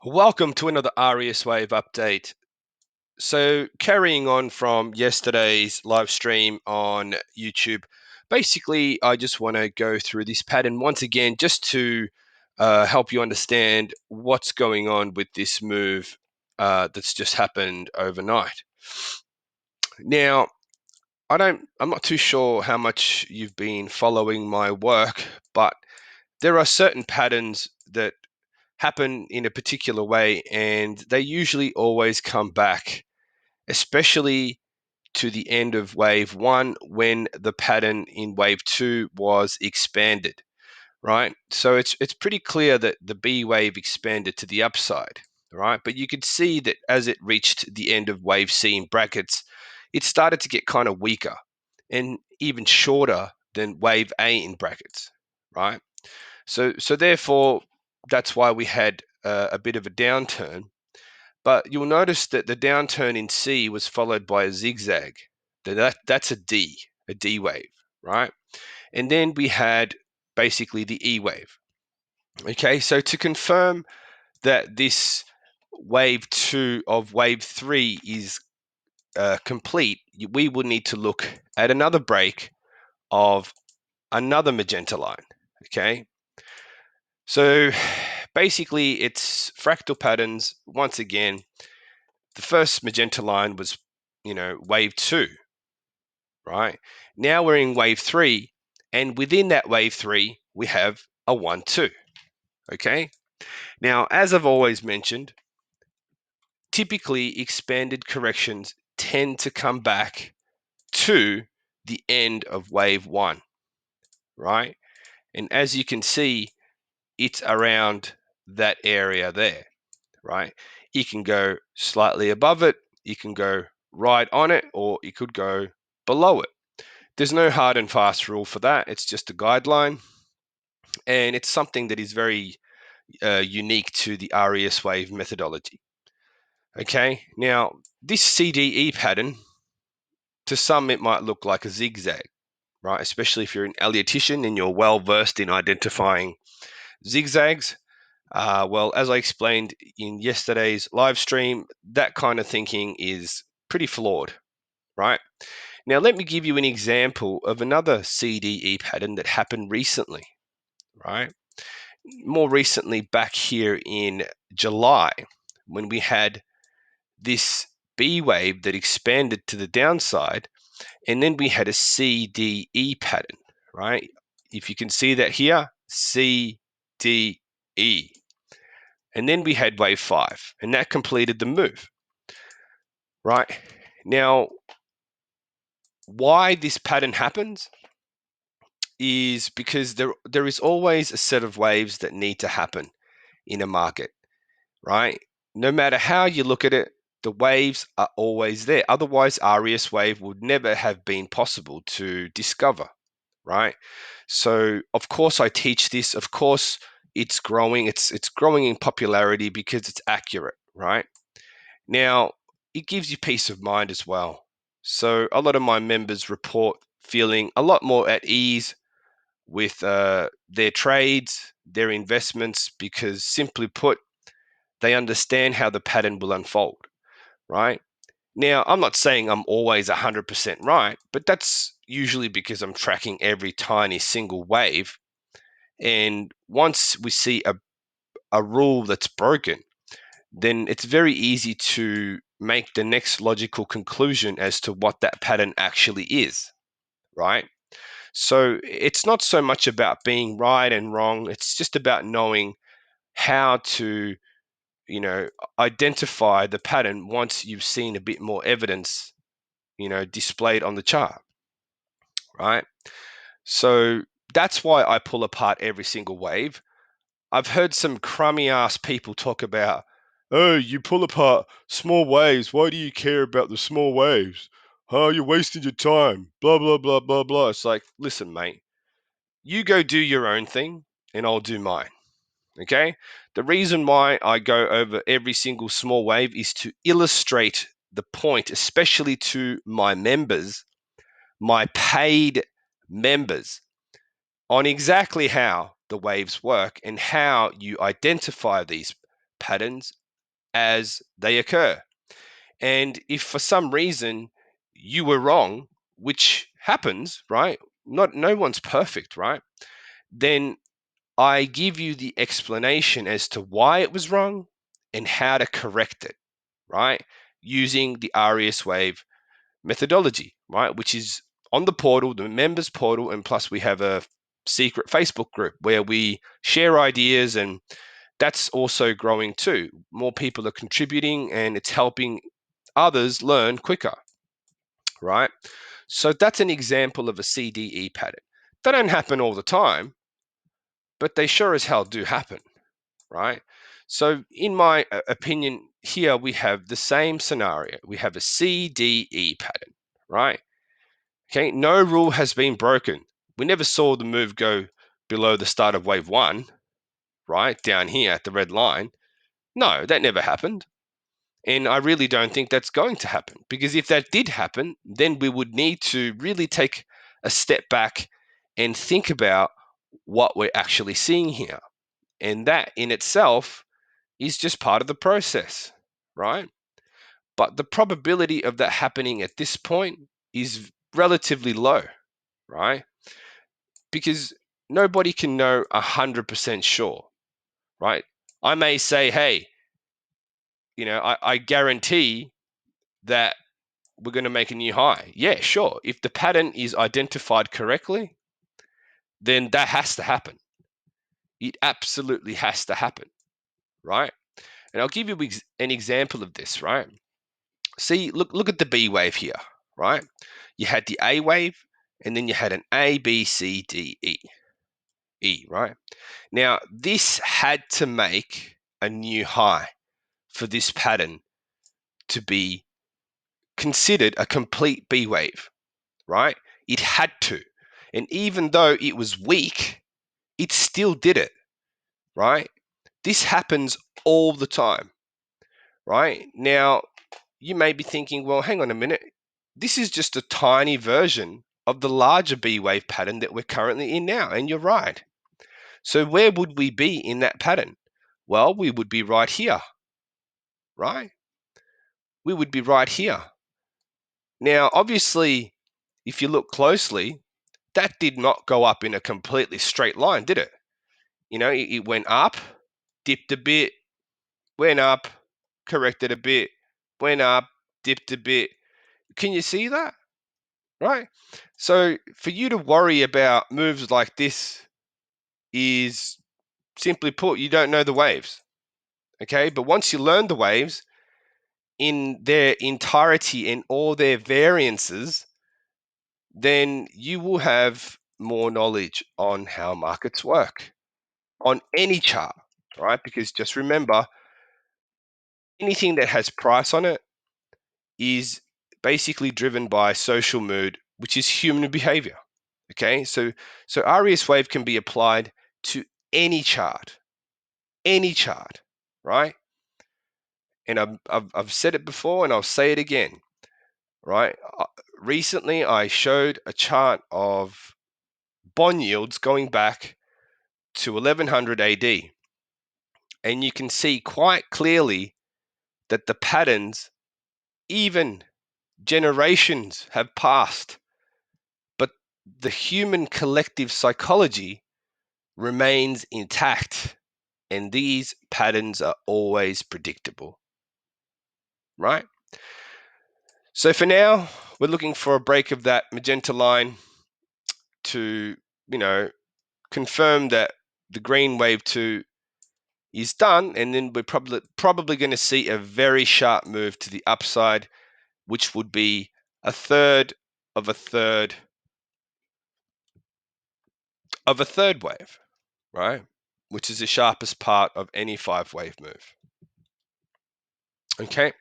Welcome to another AriasWave update. So, carrying on from yesterday's live stream on YouTube, basically, I just want to go through this pattern once again just to help you understand what's going on with this move that's just happened overnight. Now, I'm not too sure how much you've been following my work, but there are certain patterns that happen in a particular way, and they usually always come back, especially to the end of wave one when the pattern in wave two was expanded, right? So it's pretty clear that the B wave expanded to the upside, right? But you could see that as it reached the end of wave C in brackets, it started to get kind of weaker and even shorter than wave A in brackets, right? So therefore, that's why we had a bit of a downturn. But you'll notice that the downturn in C was followed by a zigzag. That's a D wave, right? And then we had basically the E wave. Okay, so to confirm that this wave two of wave three is complete, we will need to look at another break of another magenta line. Okay, so basically it's fractal patterns. Once again, the first magenta line was, wave two, right? Now we're in wave three, and within that wave three, we have a 1-2, okay? Now, as I've always mentioned, typically expanded corrections tend to come back to the end of wave one, right? And as you can see, it's around that area there, right? You can go slightly above it, you can go right on it, or you could go below it. There's no hard and fast rule for that. It's just a guideline, and it's something that is very unique to the AriasWave methodology. Okay, now this CDE pattern, to some it might look like a zigzag, right? Especially if you're an Elliotician and you're well versed in identifying zigzags. Well, as I explained in yesterday's live stream, that kind of thinking is pretty flawed, right? Now, let me give you an example of another CDE pattern that happened recently, right? More recently, back here in July, when we had this B wave that expanded to the downside, and then we had a CDE pattern, right? If you can see that here, CDE. And then we had wave five, and that completed the move, right? Now, why this pattern happens is because there is always a set of waves that need to happen in a market, right? No matter how you look at it, the waves are always there. Otherwise, AriasWave would never have been possible to discover, right? So, of course, I teach this. Of course, it's growing. It's growing in popularity because it's accurate, right? Now, it gives you peace of mind as well. So, a lot of my members report feeling a lot more at ease with their trades, their investments, because simply put, they understand how the pattern will unfold, right? Now, I'm not saying I'm always 100% right, but that's usually because I'm tracking every tiny single wave. And once we see a rule that's broken, then it's very easy to make the next logical conclusion as to what that pattern actually is, right? So it's not so much about being right and wrong, it's just about knowing how to, identify the pattern once you've seen a bit more evidence, displayed on the chart, right? So that's why I pull apart every single wave. I've heard some crummy ass people talk about, oh, you pull apart small waves. Why do you care about the small waves? Oh, you're wasting your time. Blah, blah, blah, blah, blah. It's like, listen, mate, you go do your own thing and I'll do mine. Okay? The reason why I go over every single small wave is to illustrate the point, especially to my members, my paid members, on exactly how the waves work and how you identify these patterns as they occur. And if for some reason you were wrong, which happens, right? No one's perfect, right? Then I give you the explanation as to why it was wrong and how to correct it, right? Using the AriasWave methodology, right? Which is on the portal, the members portal, and plus we have a secret Facebook group where we share ideas, and that's also growing too. More people are contributing and it's helping others learn quicker, right? So that's an example of a CDE pattern. They don't happen all the time, but they sure as hell do happen, right? So in my opinion, here we have the same scenario. We have a CDE pattern, right? Okay, no rule has been broken. We never saw the move go below the start of wave 1, right? Down here at the red line. No, that never happened. And I really don't think that's going to happen, because if that did happen, then we would need to really take a step back and think about what we're actually seeing here. And that in itself is just part of the process, right? But the probability of that happening at this point is relatively low, right? Because nobody can know 100% sure, right? I may say, hey, I guarantee that we're going to make a new high. Yeah, sure. If the pattern is identified correctly, then that has to happen. It absolutely has to happen, right? And I'll give you an example of this, right? See, look at the B wave here, right? You had the A wave, and then you had an A, B, C, D, E, right? Now, this had to make a new high for this pattern to be considered a complete B wave, right? It had to. And even though it was weak, it still did it, right? This happens all the time, right? Now, you may be thinking, well, hang on a minute. This is just a tiny version of the larger B wave pattern that we're currently in now. And you're right. So where would we be in that pattern? Well, we would be right here, right? We would be right here. Now, obviously, if you look closely, that did not go up in a completely straight line, did it? It went up, dipped a bit, went up, corrected a bit, went up, dipped a bit. Can you see that? Right? So for you to worry about moves like this is, simply put, you don't know the waves. Okay? But once you learn the waves in their entirety and all their variances, then you will have more knowledge on how markets work on any chart, right? Because just remember, anything that has price on it is basically driven by social mood, which is human behavior. Okay, so AriasWave can be applied to any chart, right? And I've said it before, and I'll say it again, right? Recently, I showed a chart of bond yields going back to 1100 AD, and you can see quite clearly that the patterns, even generations have passed, but the human collective psychology remains intact, and these patterns are always predictable, right? So for now, we're looking for a break of that magenta line to, confirm that the green wave 2 is done, and then we're probably going to see a very sharp move to the upside, which would be a third of a third of a third wave, right? Which is the sharpest part of any 5-wave move. Okay.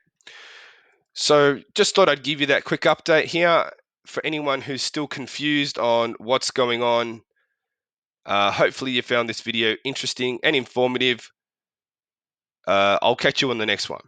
So just thought I'd give you that quick update here for anyone who's still confused on what's going on. Hopefully you found this video interesting and informative. I'll catch you on the next one.